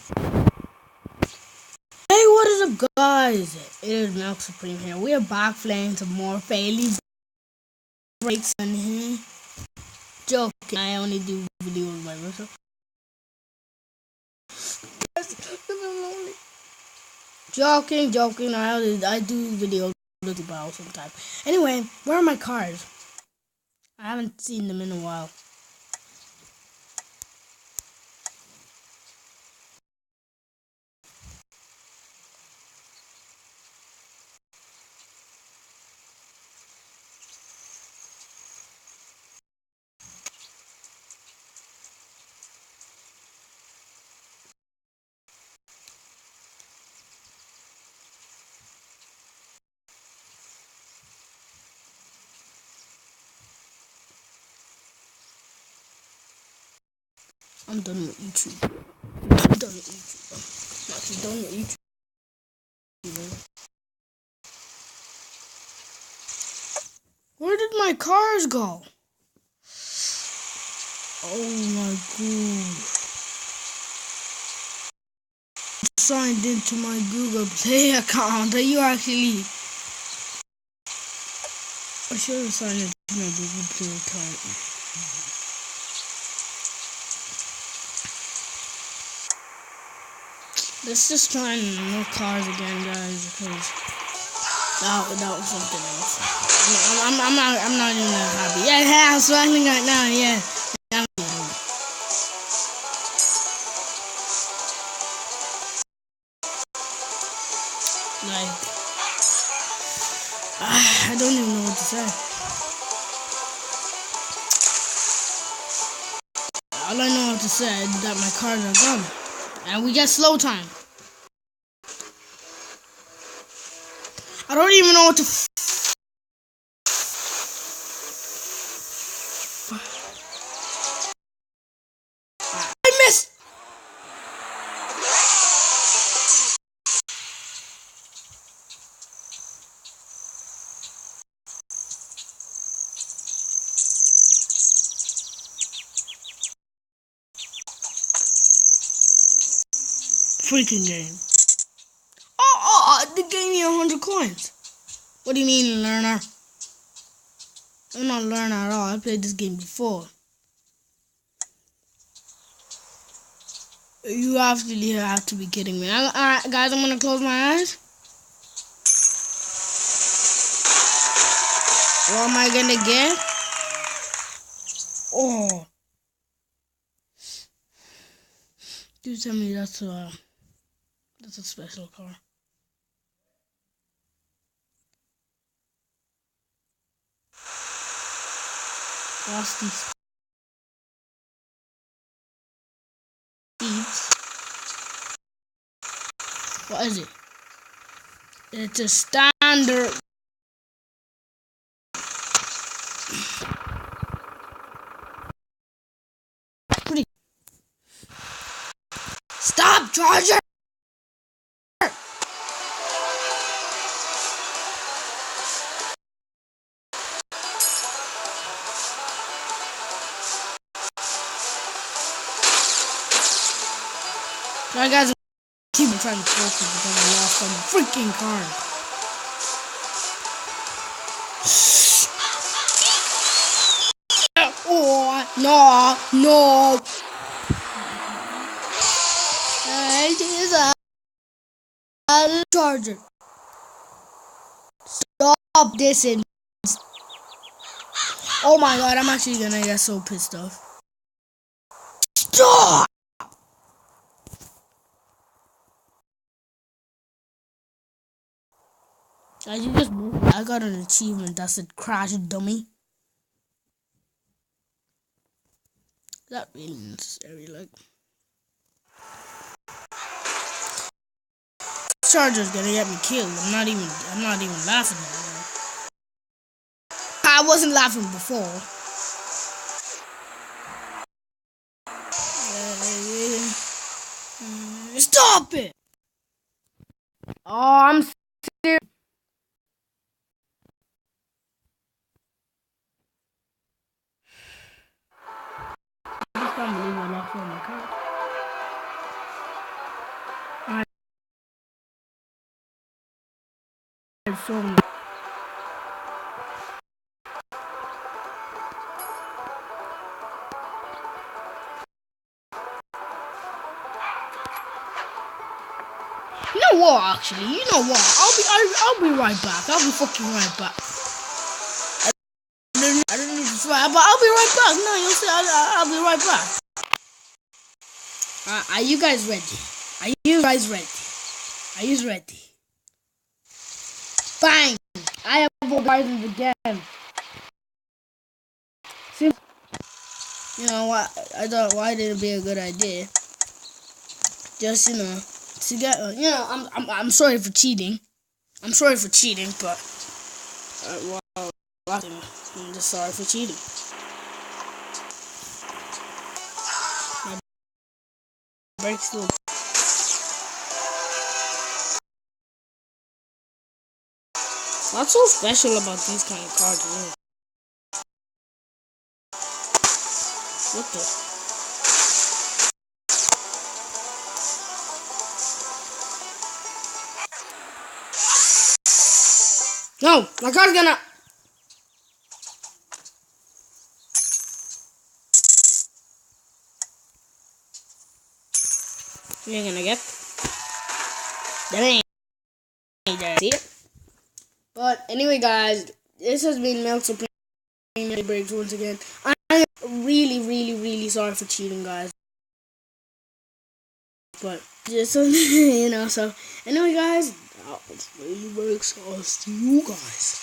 Hey, what is up, guys? It is Milk Supreme here. We are back playing some more Faily breaks on here. Joking, I only do videos by myself. Joking. I do videos by sometimes. Anyway, where are my cars? I haven't seen them in a while. I'm done with YouTube. I'm done with YouTube. I'm actually done with YouTube. Where did my cars go? Oh my god. Signed into my Google Play account. Are you actually? I should have signed into my Google Play account. Let's just try and more cars again, guys, because that was something else. I'm not even that happy. Yeah, I'm smiling right now. Yeah. Like, I don't even know what to say. All I know what to say is that my cars are gone. And we get slow time. I don't even know what to I missed! Freaking game. They gave me 100 coins. What do you mean, learner? I'm not a learner at all. I played this game before. You absolutely have to be kidding me. Alright, guys, I'm gonna close my eyes. What am I gonna get? Oh. Do tell me that's a special car. What's these speeds? What is it? It's a standard. Stop, Charger! Alright, guys, keep trying to focus because I lost some freaking cars. Oh, no. It is a Charger. Stop this and oh my god, I'm actually gonna get so pissed off. Stop! I got an achievement that said crash dummy. Is that really necessary? Like, Charger's gonna get me killed. I'm not even laughing at it. I wasn't laughing before. Stop it! Oh, I'm serious. I just can't believe I lost all my cards. so no. You know what? Actually, you know what? I'll be right back. I'll be fucking right back. I don't need to try, but I'll be right back. No, you'll see. I'll be right back. Are you guys ready? Are you guys ready? Are you ready? Bang! I have organized again. See, you know what? I thought why did it be a good idea? Just to get I'm sorry for cheating. I'm sorry for cheating, but I'm just sorry for cheating. My breaks still. What's so special about these kind of cards? What the? No, my card's gonna. You're gonna get. That ain't there. See it? But anyway, guys, this has been Milk Supreme Breaks once again. I am really, really, really sorry for cheating, guys. But just so so anyway, guys, that was Faily Breaks. I'll see you guys.